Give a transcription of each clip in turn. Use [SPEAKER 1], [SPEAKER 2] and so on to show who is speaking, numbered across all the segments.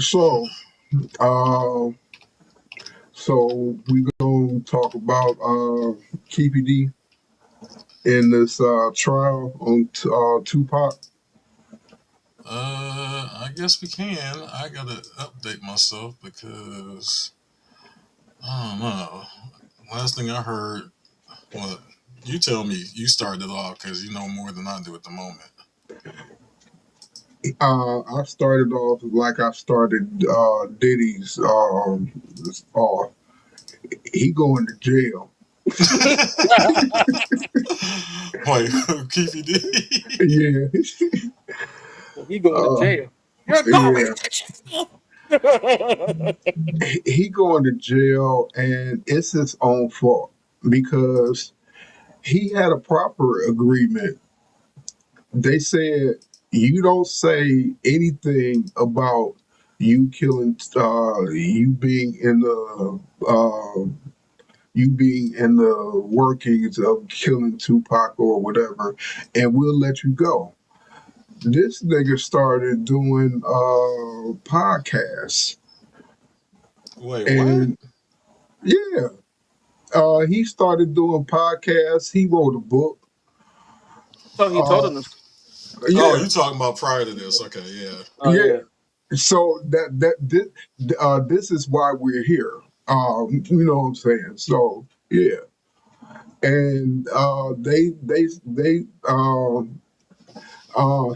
[SPEAKER 1] So, uh, so we gonna talk about Keepy D in this trial on Tupac.
[SPEAKER 2] I guess we can. I gotta update myself because I don't know. Last thing I heard, well, you tell me. You started it off because you know more than I do at the moment.
[SPEAKER 1] I started off like I started Diddy's. Uh, he going to jail.
[SPEAKER 2] Wait, Keefy D.
[SPEAKER 1] Yeah,
[SPEAKER 3] He going to
[SPEAKER 1] uh,
[SPEAKER 3] jail. You're going
[SPEAKER 1] yeah.
[SPEAKER 3] to jail.
[SPEAKER 1] He going to jail, and it's his own fault because he had a proper agreement. They said you don't say anything about you killing, you being in the workings of killing Tupac or whatever, and we'll let you go. This nigga started doing podcasts,
[SPEAKER 2] Wait, what?
[SPEAKER 1] and yeah, he started doing podcasts. He wrote a book.
[SPEAKER 3] So he told
[SPEAKER 1] Uh,
[SPEAKER 3] him to.
[SPEAKER 2] Oh,
[SPEAKER 1] yeah,
[SPEAKER 2] you talking about prior to this? Okay, yeah.
[SPEAKER 3] Oh
[SPEAKER 1] yeah.
[SPEAKER 3] yeah.
[SPEAKER 1] So this is why we're here. You know what I'm saying? So yeah, and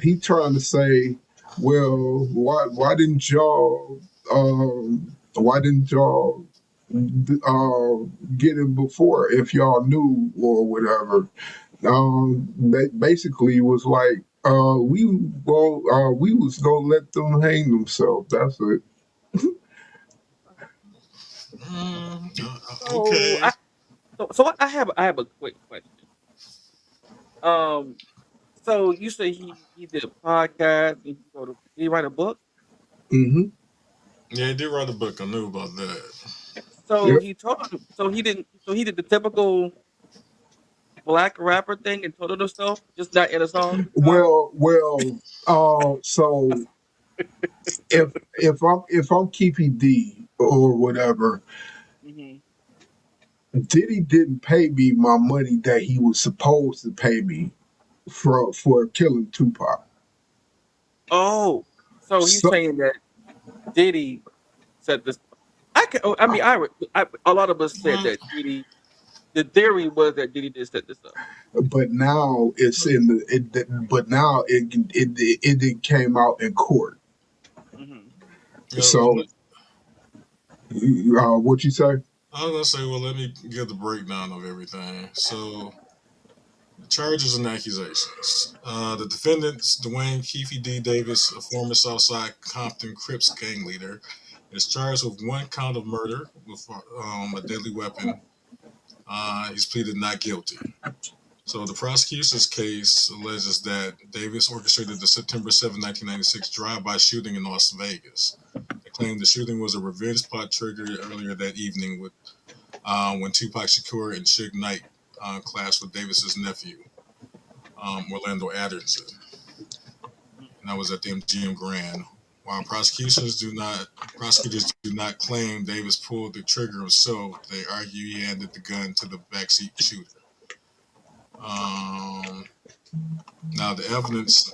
[SPEAKER 1] he trying to say, well, why didn't y'all get him before if y'all knew or whatever? They basically was like, we was gonna let them hang themselves. That's it.
[SPEAKER 3] So
[SPEAKER 2] Okay.
[SPEAKER 3] I I have a quick question. Um. So you say he did a podcast and did he write a book?
[SPEAKER 1] Hmm.
[SPEAKER 2] Yeah, he did write a book. I knew about that.
[SPEAKER 3] So
[SPEAKER 1] Yep.
[SPEAKER 3] he told him. So he didn't. So he did the typical black rapper thing and told himself, just not in a song.
[SPEAKER 1] So if I'm keeping D or whatever,
[SPEAKER 3] Hmm.
[SPEAKER 1] Diddy didn't pay me my money that he was supposed to pay me for killing Tupac.
[SPEAKER 3] Oh, so he's
[SPEAKER 1] So
[SPEAKER 3] saying that Diddy said this. I can. Oh, I mean, a lot of us said
[SPEAKER 2] Mm,
[SPEAKER 3] that Diddy. The theory was that Diddy just set this up.
[SPEAKER 1] but now it's in the but now it came out in court.
[SPEAKER 3] Hmm.
[SPEAKER 2] yeah, well,
[SPEAKER 1] So what you say?
[SPEAKER 2] I was gonna say, well, let me get the breakdown of everything. So, the charges and accusations. The defendants, Dwayne Keefe D. Davis, a former Southside Compton Crips gang leader, is charged with one count of murder with a deadly weapon. He's pleaded not guilty. So the prosecution's case alleges that Davis orchestrated the September 7, 1996 drive-by shooting in Las Vegas. They claim the shooting was a revenge plot triggered earlier that evening with when Tupac Shakur and Suge Knight clashed with Davis's nephew, Orlando Anderson, and that was at the MGM Grand. While prosecutors do not claim Davis pulled the trigger himself, they argue he handed the gun to the backseat shooter. Um, Now, the evidence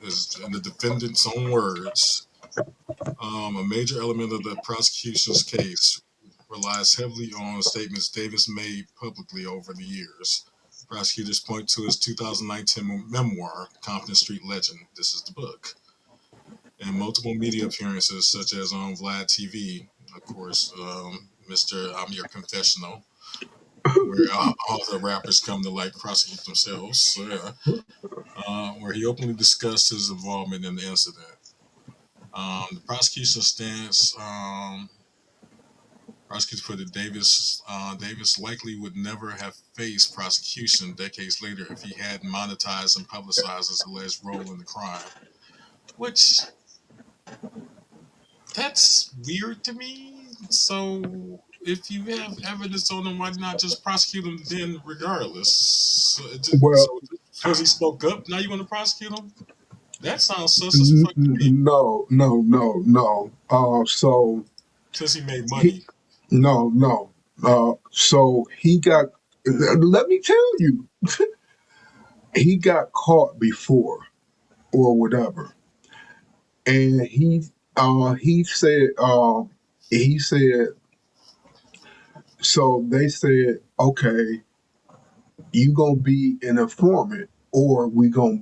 [SPEAKER 2] is in the defendant's own words. A major element of the prosecution's case relies heavily on statements Davis made publicly over the years. Prosecutors point to his 2019 memoir, Compton Street Legend. This is the book. And multiple media appearances, such as on Vlad TV, of course, Mr. I'm Your Confessional, where all the rappers come to like prosecute themselves. So, yeah. Where he openly discussed his involvement in the incident. The prosecution stance, prosecutors put it, Davis likely would never have faced prosecution decades later if he had monetized and publicized his alleged role in the crime. Which, that's weird to me. So, if you have evidence on him, why not just prosecute him then, regardless?
[SPEAKER 1] Well,
[SPEAKER 2] So because he spoke up, now you want to prosecute him? That sounds sus as fuck to me.
[SPEAKER 1] No, no, no, no.
[SPEAKER 2] Since he made
[SPEAKER 1] He,
[SPEAKER 2] money.
[SPEAKER 1] no, no. So he got. Let me tell you, he got caught before or whatever, and he said. So they said, okay, you gonna be an informant, or we gonna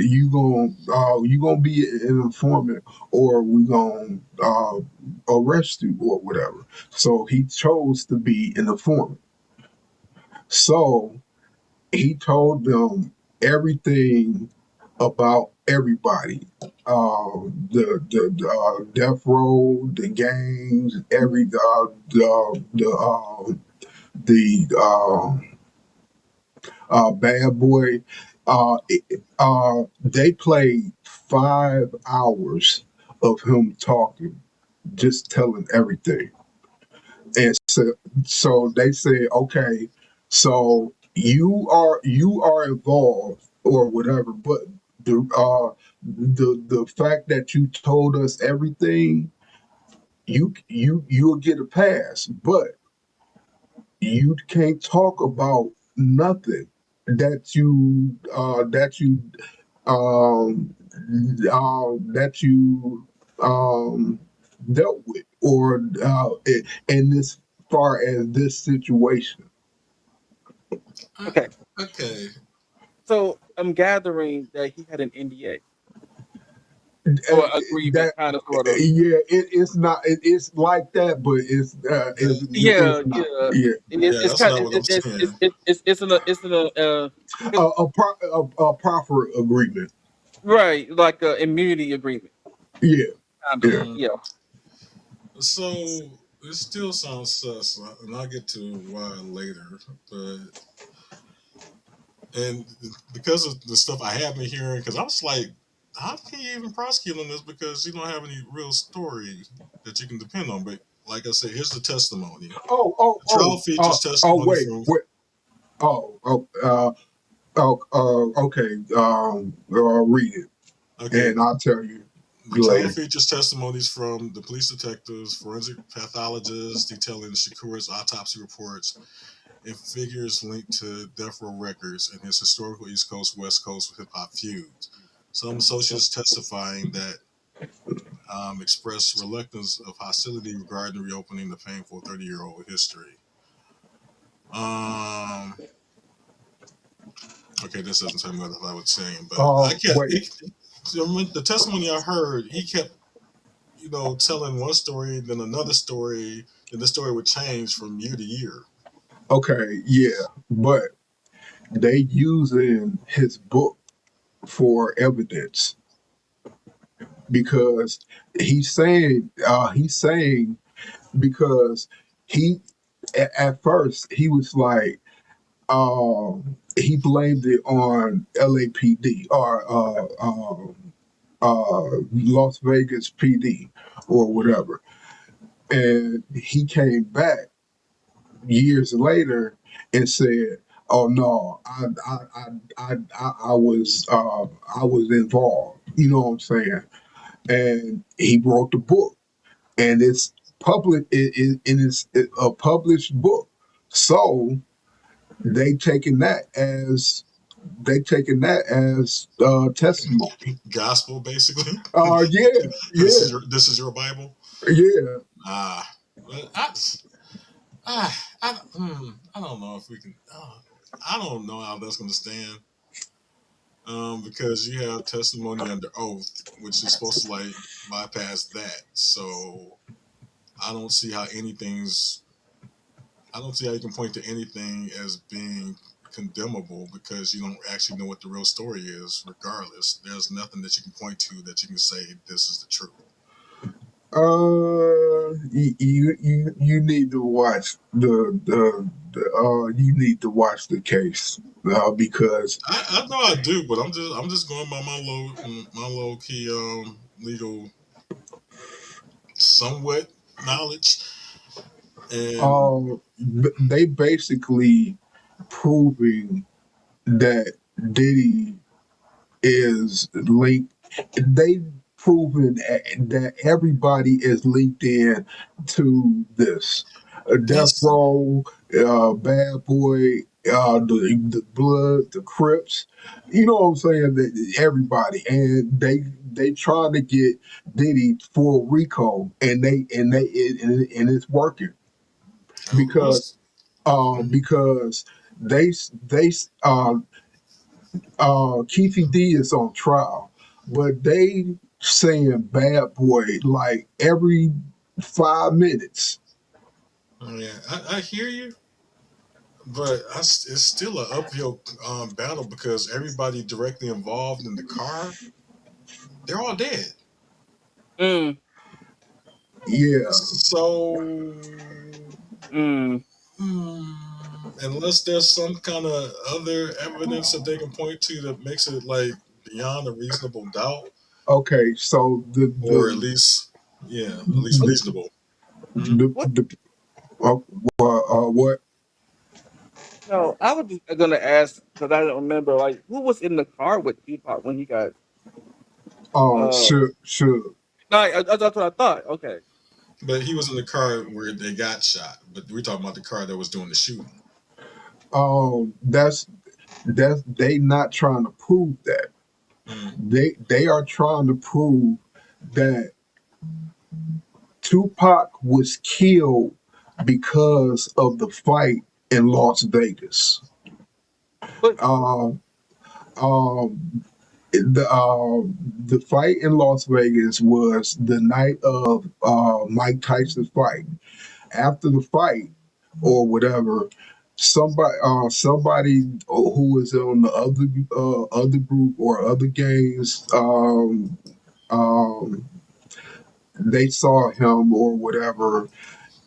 [SPEAKER 1] you gonna be an informant, or we gonna arrest you or whatever. So he chose to be an informant. So he told them everything about everybody. The death row, the gangs, the bad boy. They played 5 hours of him talking, just telling everything. And so they say, okay, so you are involved or whatever, but the fact that you told us everything, you'll get a pass, but you can't talk about nothing um that you dealt with or in this far as this situation.
[SPEAKER 2] I,
[SPEAKER 3] Okay.
[SPEAKER 2] okay.
[SPEAKER 3] So I'm gathering that he had an NDA
[SPEAKER 1] Uh,
[SPEAKER 3] or agreement,
[SPEAKER 1] that
[SPEAKER 3] kind of, sort of.
[SPEAKER 1] yeah, it's not. It's like that, but
[SPEAKER 2] That,
[SPEAKER 3] Yeah,
[SPEAKER 1] it's not.
[SPEAKER 3] yeah.
[SPEAKER 1] Yeah,
[SPEAKER 3] It's
[SPEAKER 2] yeah,
[SPEAKER 3] it's
[SPEAKER 2] that's
[SPEAKER 3] kind
[SPEAKER 2] not
[SPEAKER 3] of
[SPEAKER 2] what I'm saying.
[SPEAKER 3] it's an it's,
[SPEAKER 1] a proper agreement.
[SPEAKER 3] right, like a immunity agreement,
[SPEAKER 1] Yeah,
[SPEAKER 3] kind of.
[SPEAKER 1] yeah.
[SPEAKER 2] Mm,
[SPEAKER 3] Yeah.
[SPEAKER 2] so it still sounds sus, and I'll get to why later. But and because of the stuff I have been hearing, because I was like, how can you even prosecute on this because you don't have any real story that you can depend on? But like I said, here's the testimony.
[SPEAKER 1] Oh, oh,
[SPEAKER 2] The trial
[SPEAKER 1] oh,
[SPEAKER 2] features testimony
[SPEAKER 1] wait,
[SPEAKER 2] from.
[SPEAKER 1] wait. Okay. Read it,
[SPEAKER 2] Okay,
[SPEAKER 1] and I'll tell you
[SPEAKER 2] the trial
[SPEAKER 1] later.
[SPEAKER 2] features testimonies from the police detectives, forensic pathologists detailing Shakur's autopsy reports, and figures linked to death row records and his historical East Coast West Coast hip hop feuds. Some associates testifying that expressed reluctance of hostility regarding reopening the painful 30-year-old history. Um, okay, this doesn't tell me what I was saying, but I kept
[SPEAKER 1] Wait.
[SPEAKER 2] the testimony I heard. He kept telling one story, then another story, and the story would change from year to year.
[SPEAKER 1] Okay, yeah, but they using his book for evidence because he's saying because he at first he was like he blamed it on LAPD or Las Vegas PD or
[SPEAKER 2] Mm.
[SPEAKER 1] whatever, and he came back years later and said, "Oh no, I was involved." You know what I'm saying? And he wrote the book, and it's public. It's a published book, so they taking that as testimony.
[SPEAKER 2] Gospel, basically.
[SPEAKER 1] Yeah,
[SPEAKER 2] this
[SPEAKER 1] yeah,
[SPEAKER 2] is your Bible.
[SPEAKER 1] yeah.
[SPEAKER 2] Ah, but I don't know if we can. I don't know how that's going to stand. Because you have testimony under oath, which is supposed to like bypass that. So I don't see how anything's. I don't see how you can point to anything as being condemnable because you don't actually know what the real story is. Regardless, there's nothing that you can point to that you can say this is the truth.
[SPEAKER 1] You need to watch you need to watch the case because
[SPEAKER 2] I know I do, but I'm just going by my low key legal somewhat knowledge and
[SPEAKER 1] they basically proving that Diddy is linked. They've proven that everybody is linked in to this. Death
[SPEAKER 2] That's
[SPEAKER 1] Row, Bad Boy, the Blood, the Crips. You know what I'm saying? Everybody, and they trying to get Diddy for Rico, and it's working because
[SPEAKER 2] what's
[SPEAKER 1] because they Keefy D is on trial, but they saying Bad Boy like every 5 minutes.
[SPEAKER 2] yeah. I hear you, but it's still an uphill battle because everybody directly involved in the car, they're all dead.
[SPEAKER 3] Mm,
[SPEAKER 1] Yeah.
[SPEAKER 2] So,
[SPEAKER 3] mm.
[SPEAKER 2] unless there's some kind of other evidence that they can point to that makes it like beyond a reasonable doubt,
[SPEAKER 1] Okay. So
[SPEAKER 2] or at least, yeah, at least
[SPEAKER 1] the
[SPEAKER 2] reasonable. Hmm.
[SPEAKER 3] What?
[SPEAKER 1] the uh, what?
[SPEAKER 3] No, I was just gonna ask because I don't remember like who was in the car with Tupac when he got. Uh,
[SPEAKER 1] Should
[SPEAKER 3] no, that's what I thought. Okay.
[SPEAKER 2] But he was in the car where they got shot. But we're talking about the car that was doing the shooting.
[SPEAKER 1] that's they not trying to prove that.
[SPEAKER 2] Mm.
[SPEAKER 1] They are trying to prove that Tupac was killed because of the fight in Las Vegas.
[SPEAKER 3] But
[SPEAKER 1] Um, um, the fight in Las Vegas was the night of Mike Tyson's fight. After the fight, or whatever, somebody who was on the other group or other gangs, um, they saw him or whatever,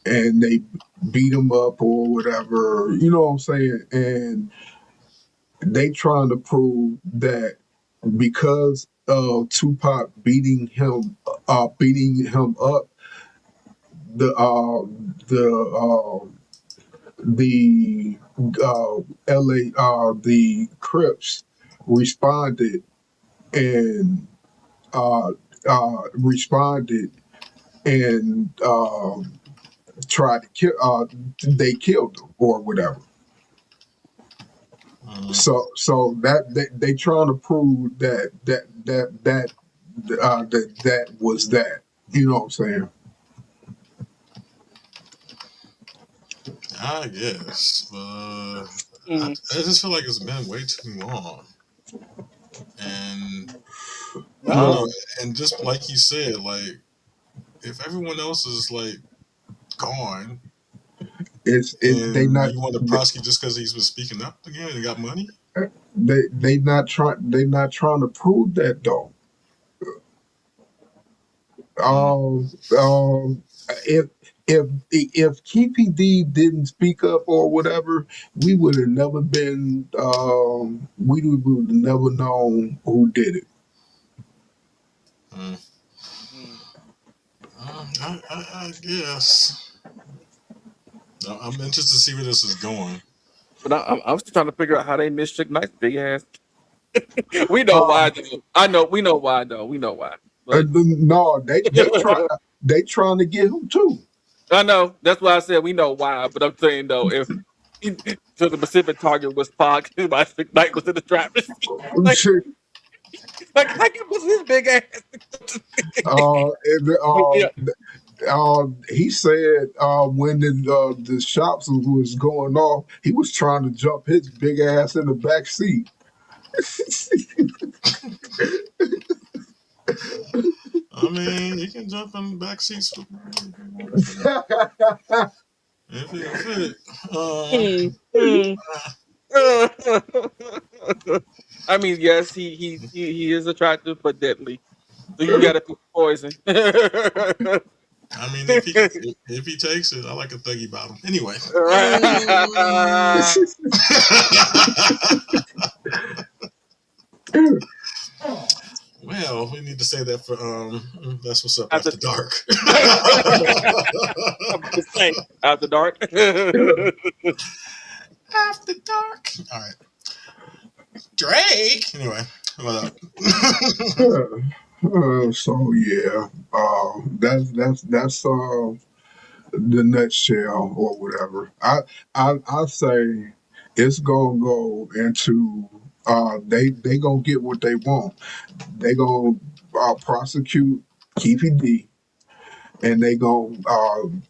[SPEAKER 1] and they beat him up or whatever. You know what I'm saying? And they trying to prove that because of Tupac beating him up, the the LA the Crips responded and responded and tried to kill. They killed him or whatever.
[SPEAKER 2] Mm.
[SPEAKER 1] So that they trying to prove that was that. You know what I'm saying?
[SPEAKER 2] I guess. I
[SPEAKER 3] mm,
[SPEAKER 2] just feel like it's been way too long. And I don't
[SPEAKER 3] no,
[SPEAKER 2] know.
[SPEAKER 1] Well,
[SPEAKER 2] And just like you said, like, if everyone else is, like, gone,
[SPEAKER 1] they
[SPEAKER 2] and
[SPEAKER 1] not
[SPEAKER 2] you want to prosecute just because he's been speaking up again and got money?
[SPEAKER 1] they not trying to prove that though.
[SPEAKER 2] Mm.
[SPEAKER 1] Um, um, if if KPD didn't speak up or whatever, we would have never been. We would have never known who did it.
[SPEAKER 2] Mm.
[SPEAKER 3] mm.
[SPEAKER 2] I guess. I'm interested to see where this is going.
[SPEAKER 3] But I'm still trying to figure out how they missed Suge Knight's big ass. We know why.
[SPEAKER 1] Um,
[SPEAKER 3] Though. I know. We know why. Though. We know why. But
[SPEAKER 1] no, they trying to get him too.
[SPEAKER 3] I know that's why I said we know why. But I'm saying though, if so, the specific target was Pac, my Suge Knight was in the driver's seat.
[SPEAKER 1] Shit.
[SPEAKER 3] How can was his big ass?
[SPEAKER 1] And,
[SPEAKER 3] Yeah.
[SPEAKER 1] he said when the shops was going off, he was trying to jump his big ass in the back seat.
[SPEAKER 2] I mean, you can jump in the back seats if you want to. If it fit.
[SPEAKER 3] Mm, mm. I mean, yes, he is attractive but deadly. So you got to pick poison.
[SPEAKER 2] I mean, if he takes it, I like a thuggy bottom. Anyway. Well, we need to say that for that's what's up
[SPEAKER 3] After
[SPEAKER 2] after dark.
[SPEAKER 3] I'm gonna say after dark.
[SPEAKER 2] After dark. All right, Drake. Anyway, What up?
[SPEAKER 1] So yeah, that's the nutshell or whatever. I say it's gonna go into they gonna get what they want. They gonna prosecute Keefy D, and they gonna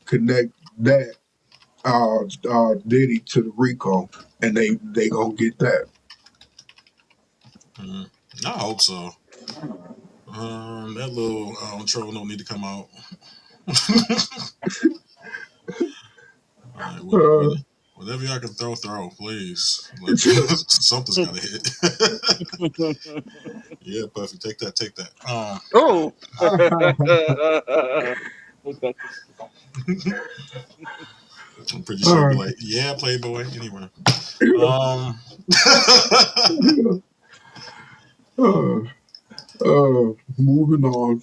[SPEAKER 1] connect that Diddy to the RICO, and they gonna get that.
[SPEAKER 2] Mm, I hope so. That little troll don't need to come out. All right,
[SPEAKER 1] Uh,
[SPEAKER 2] whatever y'all can throw, please. Like, something's got to hit. Yeah, Puffy, take that, take that.
[SPEAKER 3] Oh.
[SPEAKER 2] I'm pretty sure he'll be like, yeah, Playboy. Anyway, um,
[SPEAKER 1] uh, moving on.